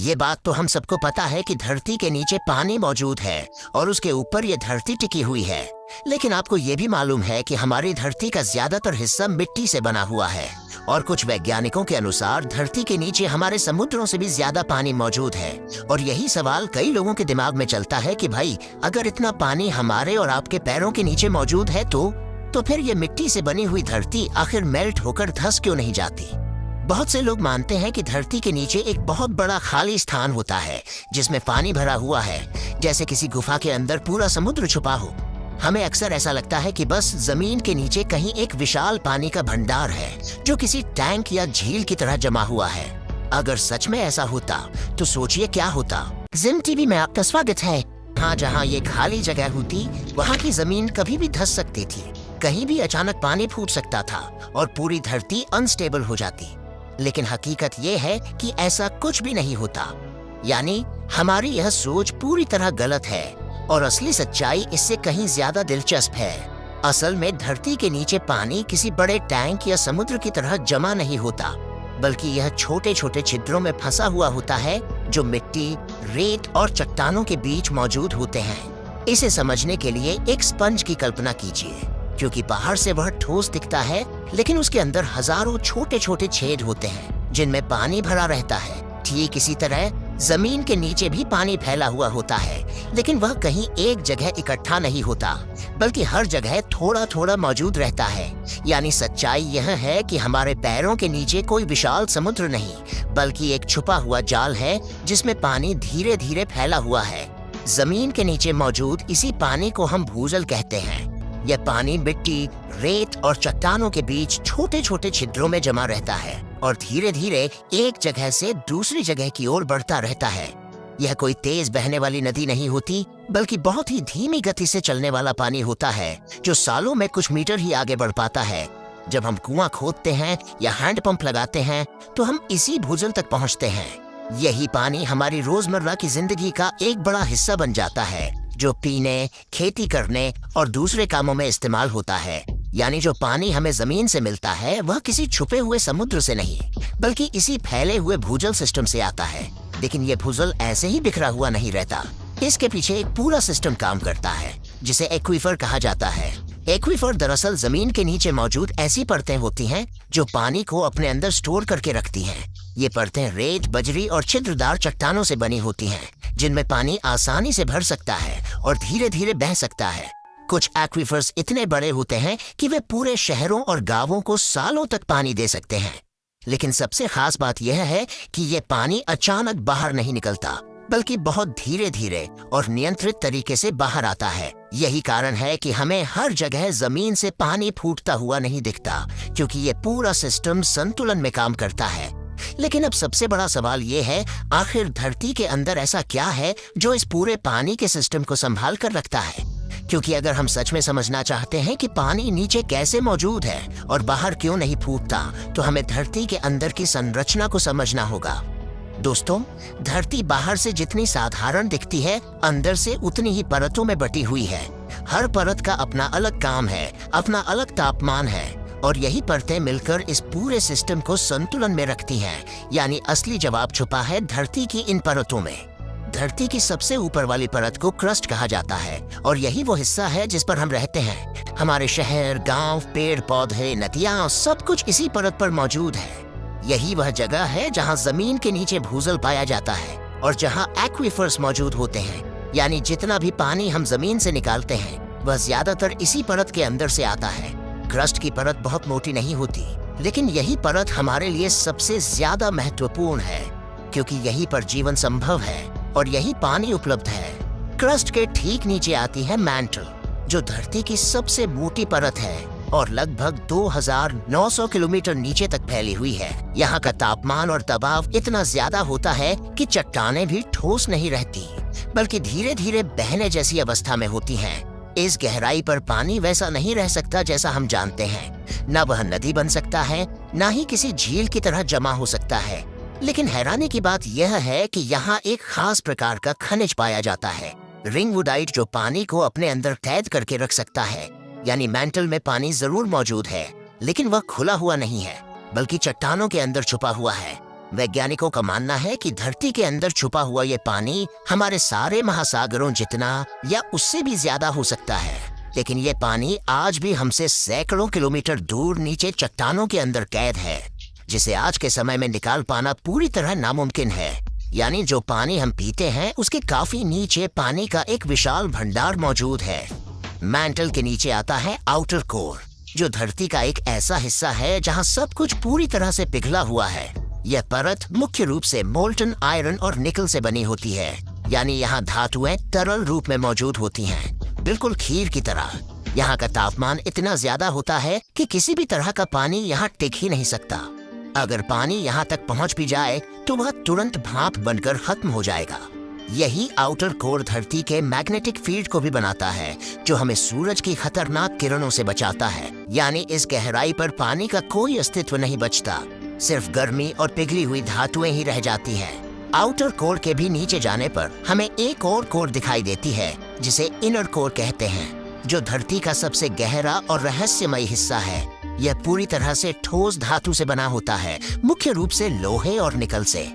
ये बात तो हम सबको पता है कि धरती के नीचे पानी मौजूद है और उसके ऊपर ये धरती टिकी हुई है। लेकिन आपको ये भी मालूम है कि हमारी धरती का ज्यादातर हिस्सा मिट्टी से बना हुआ है और कुछ वैज्ञानिकों के अनुसार धरती के नीचे हमारे समुद्रों से भी ज्यादा पानी मौजूद है। और यही सवाल कई लोगों के दिमाग में चलता है कि भाई, अगर इतना पानी हमारे और आपके पैरों के नीचे मौजूद है तो फिर ये मिट्टी से बनी हुई धरती आखिर मेल्ट होकर धंस क्यों नहीं जाती। बहुत से लोग मानते हैं कि धरती के नीचे एक बहुत बड़ा खाली स्थान होता है जिसमें पानी भरा हुआ है, जैसे किसी गुफा के अंदर पूरा समुद्र छुपा हो। हमें अक्सर ऐसा लगता है कि बस जमीन के नीचे कहीं एक विशाल पानी का भंडार है जो किसी टैंक या झील की तरह जमा हुआ है। अगर सच में ऐसा होता तो सोचिए क्या होता। जिम टीवी में आपका स्वागत है। हाँ, जहाँ ये खाली जगह होती वहाँ की जमीन कभी भी धंस सकती थी, कहीं भी अचानक पानी फूट सकता था और पूरी धरती अनस्टेबल हो जाती। लेकिन हकीकत ये है कि ऐसा कुछ भी नहीं होता। यानी हमारी यह सोच पूरी तरह गलत है और असली सच्चाई इससे कहीं ज्यादा दिलचस्प है। असल में धरती के नीचे पानी किसी बड़े टैंक या समुद्र की तरह जमा नहीं होता, बल्कि यह छोटे छोटे छिद्रों में फंसा हुआ होता है जो मिट्टी, रेत और चट्टानों के बीच मौजूद होते हैं। इसे समझने के लिए एक स्पंज की कल्पना कीजिए। क्योंकि बाहर से वह ठोस दिखता है, लेकिन उसके अंदर हजारों छोटे छोटे छेद होते हैं जिनमें पानी भरा रहता है। ठीक इसी तरह जमीन के नीचे भी पानी फैला हुआ होता है, लेकिन वह कहीं एक जगह इकट्ठा नहीं होता, बल्कि हर जगह थोड़ा थोड़ा मौजूद रहता है। यानी सच्चाई यह है कि हमारे पैरों के नीचे कोई विशाल समुद्र नहीं, बल्कि एक छुपा हुआ जाल है जिसमें पानी धीरे धीरे फैला हुआ है। जमीन के नीचे मौजूद इसी पानी को हम भूजल कहते हैं। यह पानी मिट्टी, रेत और चट्टानों के बीच छोटे छोटे छिद्रों में जमा रहता है और धीरे धीरे एक जगह से दूसरी जगह की ओर बढ़ता रहता है। यह कोई तेज बहने वाली नदी नहीं होती, बल्कि बहुत ही धीमी गति से चलने वाला पानी होता है जो सालों में कुछ मीटर ही आगे बढ़ पाता है। जब हम कुआं खोदते हैं या हैंडपंप लगाते हैं तो हम इसी भूजल तक पहुंचते हैं। यही पानी हमारी रोजमर्रा की जिंदगी का एक बड़ा हिस्सा बन जाता है, जो पीने, खेती करने और दूसरे कामों में इस्तेमाल होता है। यानी जो पानी हमें जमीन से मिलता है वह किसी छुपे हुए समुद्र से नहीं, बल्कि इसी फैले हुए भूजल सिस्टम से आता है। लेकिन ये भूजल ऐसे ही बिखरा हुआ नहीं रहता। इसके पीछे एक पूरा सिस्टम काम करता है जिसे एक्वीफर कहा जाता है। एक्वीफर दरअसल जमीन के नीचे मौजूद ऐसी परतें होती हैं जो पानी को अपने अंदर स्टोर करके रखती हैं। ये परतें रेत, बजरी और छिद्रदार चट्टानों से बनी होती हैं, जिनमें पानी आसानी से भर सकता है और धीरे धीरे बह सकता है। कुछ एक्वीफर्स इतने बड़े होते हैं कि वे पूरे शहरों और गांवों को सालों तक पानी दे सकते हैं। लेकिन सबसे खास बात यह है कि ये पानी अचानक बाहर नहीं निकलता, बल्कि बहुत धीरे धीरे और नियंत्रित तरीके से बाहर आता है। यही कारण है कि हमें हर जगह जमीन से पानी फूटता हुआ नहीं दिखता, क्योंकि ये पूरा सिस्टम संतुलन में काम करता है। लेकिन अब सबसे बड़ा सवाल ये है, आखिर धरती के अंदर ऐसा क्या है जो इस पूरे पानी के सिस्टम को संभाल कर रखता है? क्योंकि अगर हम सच में समझना चाहते हैं कि पानी नीचे कैसे मौजूद है और बाहर क्यों नहीं फूटता, तो हमें धरती के अंदर की संरचना को समझना होगा। दोस्तों, धरती बाहर से जितनी साधारण दिखती है, अंदर से उतनी ही परतों में बटी हुई है। हर परत का अपना अलग काम है, अपना अलग तापमान है, और यही परतें मिलकर इस पूरे सिस्टम को संतुलन में रखती हैं। यानी असली जवाब छुपा है धरती की इन परतों में। धरती की सबसे ऊपर वाली परत को क्रस्ट कहा जाता है और यही वो हिस्सा है जिस पर हम रहते हैं। हमारे शहर, गांव, पेड़ पौधे, नदियां, सब कुछ इसी परत पर मौजूद है। यही वह जगह है जहां जमीन के नीचे भूजल पाया जाता है और जहां एक्वीफर्स मौजूद होते हैं। यानी जितना भी पानी हम जमीन से निकालते हैं वह ज्यादातर इसी परत के अंदर से आता है। क्रस्ट की परत बहुत मोटी नहीं होती, लेकिन यही परत हमारे लिए सबसे ज्यादा महत्वपूर्ण है, क्योंकि यहीं पर जीवन संभव है और यही पानी उपलब्ध है। क्रस्ट के ठीक नीचे आती है मैंटल, जो धरती की सबसे मोटी परत है और लगभग 2900 किलोमीटर नीचे तक फैली हुई है। यहाँ का तापमान और दबाव इतना ज्यादा होता है कि चट्टानें भी ठोस नहीं रहती, बल्कि धीरे धीरे बहने जैसी अवस्था में होती हैं। इस गहराई पर पानी वैसा नहीं रह सकता जैसा हम जानते हैं। न वह नदी बन सकता है, न ही किसी झील की तरह जमा हो सकता है। लेकिन हैरानी की बात यह है कि यहाँ एक खास प्रकार का खनिज पाया जाता है, रिंगवुडाइट, जो पानी को अपने अंदर कैद करके रख सकता है। यानी मैंटल में पानी जरूर मौजूद है, लेकिन वह खुला हुआ नहीं है, बल्कि चट्टानों के अंदर छुपा हुआ है। वैज्ञानिकों का मानना है कि धरती के अंदर छुपा हुआ ये पानी हमारे सारे महासागरों जितना या उससे भी ज्यादा हो सकता है। लेकिन ये पानी आज भी हमसे सैकड़ों किलोमीटर दूर नीचे चट्टानों के अंदर कैद है, जिसे आज के समय में निकाल पाना पूरी तरह नामुमकिन है। यानी जो पानी हम पीते हैं उसके काफी नीचे पानी का एक विशाल भंडार मौजूद है। मैंटल के नीचे आता है आउटर कोर, जो धरती का एक ऐसा हिस्सा है जहां सब कुछ पूरी तरह से पिघला हुआ है। यह परत मुख्य रूप से मोल्टन आयरन और निकल से बनी होती है, यानी यहाँ धातुएं तरल रूप में मौजूद होती हैं, बिल्कुल खीर की तरह। यहाँ का तापमान इतना ज्यादा होता है कि किसी भी तरह का पानी यहाँ टिक ही नहीं सकता। अगर पानी यहाँ तक पहुँच भी जाए तो वह तुरंत भाप बनकर खत्म हो जाएगा। यही आउटर कोर धरती के मैग्नेटिक फील्ड को भी बनाता है, जो हमें सूरज की खतरनाक किरणों से बचाता है। यानी इस गहराई पर पानी का कोई अस्तित्व नहीं बचता, सिर्फ गर्मी और पिघली हुई धातुएं ही रह जाती हैं। आउटर कोर के भी नीचे जाने पर हमें एक और कोर दिखाई देती है, जिसे इनर कोर कहते हैं, जो धरती का सबसे गहरा और रहस्यमय हिस्सा है। यह पूरी तरह से ठोस धातु से बना होता है, मुख्य रूप से लोहे और निकल से।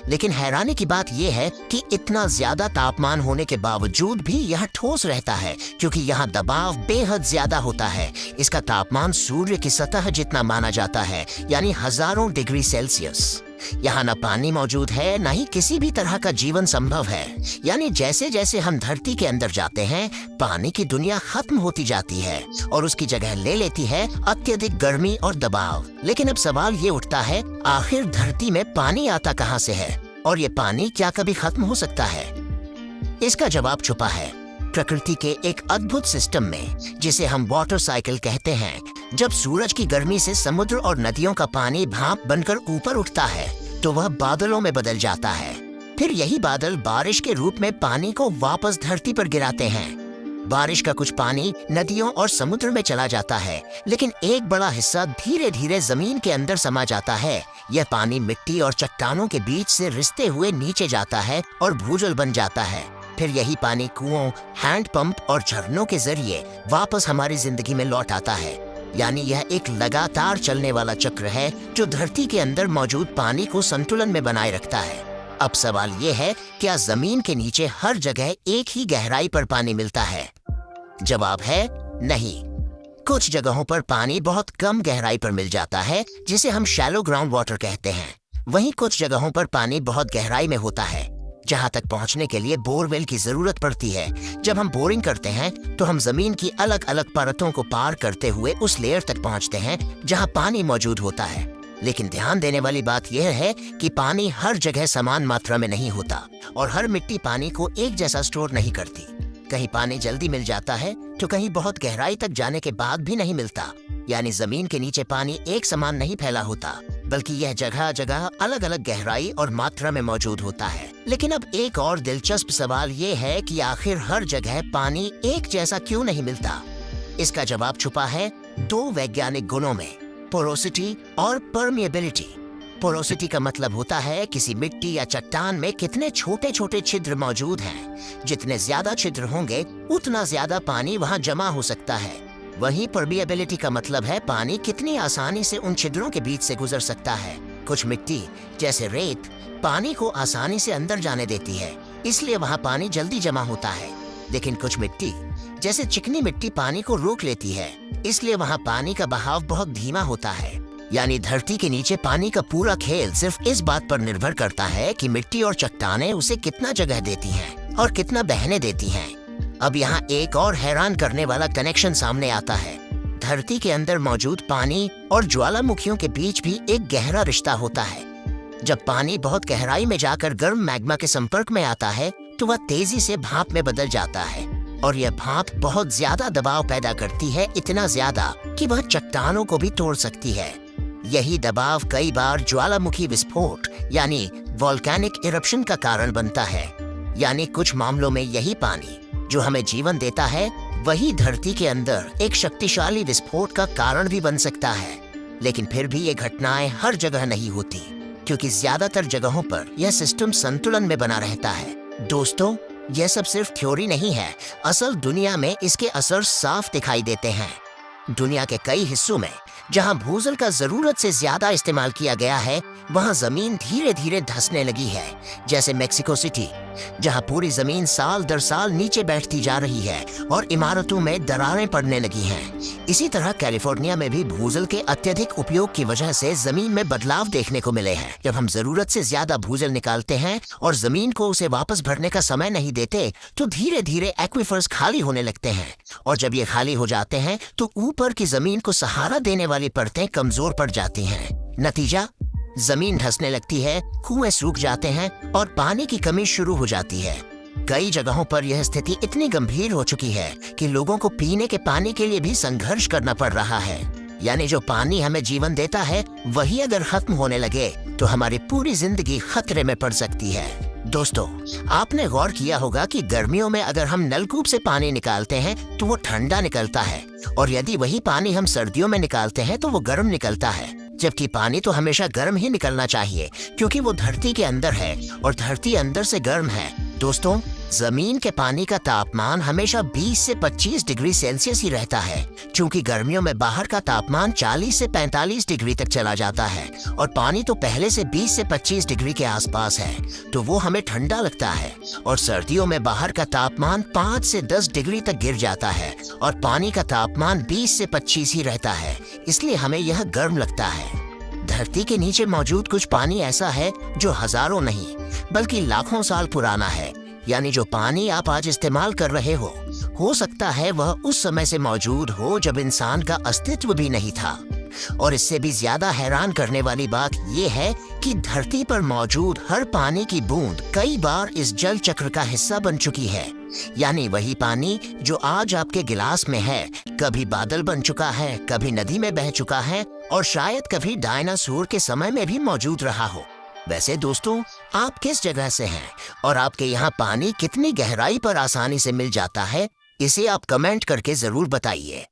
लेकिन हैरानी की बात यह है कि इतना ज्यादा तापमान होने के बावजूद भी यह ठोस रहता है, क्योंकि यहाँ दबाव बेहद ज्यादा होता है। इसका तापमान सूर्य की सतह जितना माना जाता है, यानी हजारों डिग्री सेल्सियस। यहाँ न पानी मौजूद है, न ही किसी भी तरह का जीवन संभव है। यानी जैसे जैसे हम धरती के अंदर जाते हैं, पानी की दुनिया खत्म होती जाती है और उसकी जगह ले लेती है अत्यधिक गर्मी और दबाव। लेकिन अब सवाल ये उठता है, आखिर धरती में पानी आता कहाँ से है और ये पानी क्या कभी खत्म हो सकता है? इसका जवाब छुपा है प्रकृति के एक अद्भुत सिस्टम में, जिसे हम वाटर साइकिल कहते हैं। जब सूरज की गर्मी से समुद्र और नदियों का पानी भाप बनकर ऊपर उठता है तो वह बादलों में बदल जाता है। फिर यही बादल बारिश के रूप में पानी को वापस धरती पर गिराते हैं। बारिश का कुछ पानी नदियों और समुद्र में चला जाता है, लेकिन एक बड़ा हिस्सा धीरे धीरे जमीन के अंदर समा जाता है। यह पानी मिट्टी और चट्टानों के बीच से रिसते हुए नीचे जाता है और भूजल बन जाता है। फिर यही पानी कुओं, हैंडपंप और झरनों के जरिए वापस हमारी जिंदगी में लौट आता है। यानी यह एक लगातार चलने वाला चक्र है, जो धरती के अंदर मौजूद पानी को संतुलन में बनाए रखता है। अब सवाल ये है, क्या जमीन के नीचे हर जगह एक ही गहराई पर पानी मिलता है? जवाब है नहीं। कुछ जगहों पर पानी बहुत कम गहराई पर मिल जाता है, जिसे हम शैलो ग्राउंड वाटर कहते हैं। वहीं कुछ जगहों पर पानी बहुत गहराई में होता है, जहां तक पहुंचने के लिए बोरवेल की जरूरत पड़ती है। जब हम बोरिंग करते हैं तो हम जमीन की अलग अलग परतों को पार करते हुए उस लेयर तक पहुंचते हैं जहां पानी मौजूद होता है। लेकिन ध्यान देने वाली बात यह है कि पानी हर जगह समान मात्रा में नहीं होता और हर मिट्टी पानी को एक जैसा स्टोर नहीं करती। कहीं पानी जल्दी मिल जाता है तो कहीं बहुत गहराई तक जाने के बाद भी नहीं मिलता। यानी जमीन के नीचे पानी एक समान नहीं फैला होता, बल्कि यह जगह जगह अलग अलग गहराई और मात्रा में मौजूद होता है। लेकिन अब एक और दिलचस्प सवाल ये है कि आखिर हर जगह पानी एक जैसा क्यों नहीं मिलता? इसका जवाब छुपा है दो वैज्ञानिक गुणों में, पोरोसिटी और परमिएबिलिटी। पोरोसिटी का मतलब होता है किसी मिट्टी या चट्टान में कितने छोटे छोटे छिद्र मौजूद हैं। जितने ज्यादा छिद्र होंगे उतना ज्यादा पानी वहां जमा हो सकता है। वहीं परमिएबिलिटी का मतलब है पानी कितनी आसानी से उन छिद्रों के बीच से गुजर सकता है। कुछ मिट्टी जैसे रेत पानी को आसानी से अंदर जाने देती है, इसलिए वहाँ पानी जल्दी जमा होता है। लेकिन कुछ मिट्टी जैसे चिकनी मिट्टी पानी को रोक लेती है, इसलिए वहाँ पानी का बहाव बहुत धीमा होता है। यानी धरती के नीचे पानी का पूरा खेल सिर्फ इस बात पर निर्भर करता है कि मिट्टी और चट्टानें उसे कितना जगह देती हैं और कितना बहने देती हैं। अब यहाँ एक और हैरान करने वाला कनेक्शन सामने आता है। धरती के अंदर मौजूद पानी और ज्वालामुखियों के बीच भी एक गहरा रिश्ता होता है। जब पानी बहुत गहराई में जाकर गर्म मैग्मा के संपर्क में आता है तो वह तेजी से भाप में बदल जाता है और यह भाप बहुत ज्यादा दबाव पैदा करती है, इतना ज्यादा कि वह चट्टानों को भी तोड़ सकती है। यही दबाव कई बार ज्वालामुखी विस्फोट यानी वोल्केनिक इरप्शन का कारण बनता है। यानी कुछ मामलों में यही पानी जो हमें जीवन देता है, वही धरती के अंदर एक शक्तिशाली विस्फोट का कारण भी बन सकता है। लेकिन फिर भी ये घटनाएं हर जगह नहीं होती, क्योंकि ज्यादातर जगहों पर यह सिस्टम संतुलन में बना रहता है। दोस्तों, यह सब सिर्फ थ्योरी नहीं है, असल दुनिया में इसके असर साफ दिखाई देते हैं। दुनिया के कई हिस्सों में जहाँ भूजल का जरूरत से ज्यादा इस्तेमाल किया गया है, वहाँ जमीन धीरे धीरे धंसने लगी है। जैसे मेक्सिको सिटी, जहाँ पूरी जमीन साल दर साल नीचे बैठती जा रही है और इमारतों में दरारें पड़ने लगी हैं। इसी तरह कैलिफोर्निया में भी भूजल के अत्यधिक उपयोग की वजह से जमीन में बदलाव देखने को मिले हैं। जब हम जरूरत से ज्यादा भूजल निकालते हैं और जमीन को उसे वापस भरने का समय नहीं देते, तो धीरे धीरे एक्विफर्स खाली होने लगते हैं। और जब ये खाली हो जाते हैं तो ऊपर की जमीन को सहारा देने वाली परतें कमजोर पड़ जाती हैं। नतीजा, जमीन धंसने लगती है, कुएं सूख जाते हैं और पानी की कमी शुरू हो जाती है। कई जगहों पर यह स्थिति इतनी गंभीर हो चुकी है कि लोगों को पीने के पानी के लिए भी संघर्ष करना पड़ रहा है। यानी जो पानी हमें जीवन देता है, वही अगर खत्म होने लगे तो हमारी पूरी जिंदगी खतरे में पड़ सकती है। दोस्तों, आपने गौर किया होगा कि गर्मियों में अगर हम नलकूप से पानी निकालते हैं तो वो ठंडा निकलता है, और यदि वही पानी हम सर्दियों में निकालते हैं तो वो गर्म निकलता है। जबकि पानी तो हमेशा गर्म ही निकलना चाहिए, क्योंकि वो धरती के अंदर है और धरती अंदर से गर्म है। दोस्तों, जमीन के पानी का तापमान हमेशा 20 से 25 डिग्री सेल्सियस ही रहता है, क्योंकि गर्मियों में बाहर का तापमान 40 से 45 डिग्री तक चला जाता है और पानी तो पहले से 20 से 25 डिग्री के आसपास है, तो वो हमें ठंडा लगता है। और सर्दियों में बाहर का तापमान 5 से 10 डिग्री तक गिर जाता है और पानी का तापमान 20 से 25 ही रहता है, इसलिए हमें यह गर्म लगता है। धरती के नीचे मौजूद कुछ पानी ऐसा है जो हजारों नहीं बल्कि लाखों साल पुराना है। यानी जो पानी आप आज इस्तेमाल कर रहे हो सकता है वह उस समय से मौजूद हो जब इंसान का अस्तित्व भी नहीं था। और इससे भी ज्यादा हैरान करने वाली बात यह है कि धरती पर मौजूद हर पानी की बूंद कई बार इस जल चक्र का हिस्सा बन चुकी है। यानी वही पानी जो आज आपके गिलास में है, कभी बादल बन चुका है, कभी नदी में बह चुका है और शायद कभी डायनासोर के समय में भी मौजूद रहा हो। वैसे दोस्तों, आप किस जगह से हैं और आपके यहाँ पानी कितनी गहराई पर आसानी से मिल जाता है, इसे आप कमेंट करके जरूर बताइए।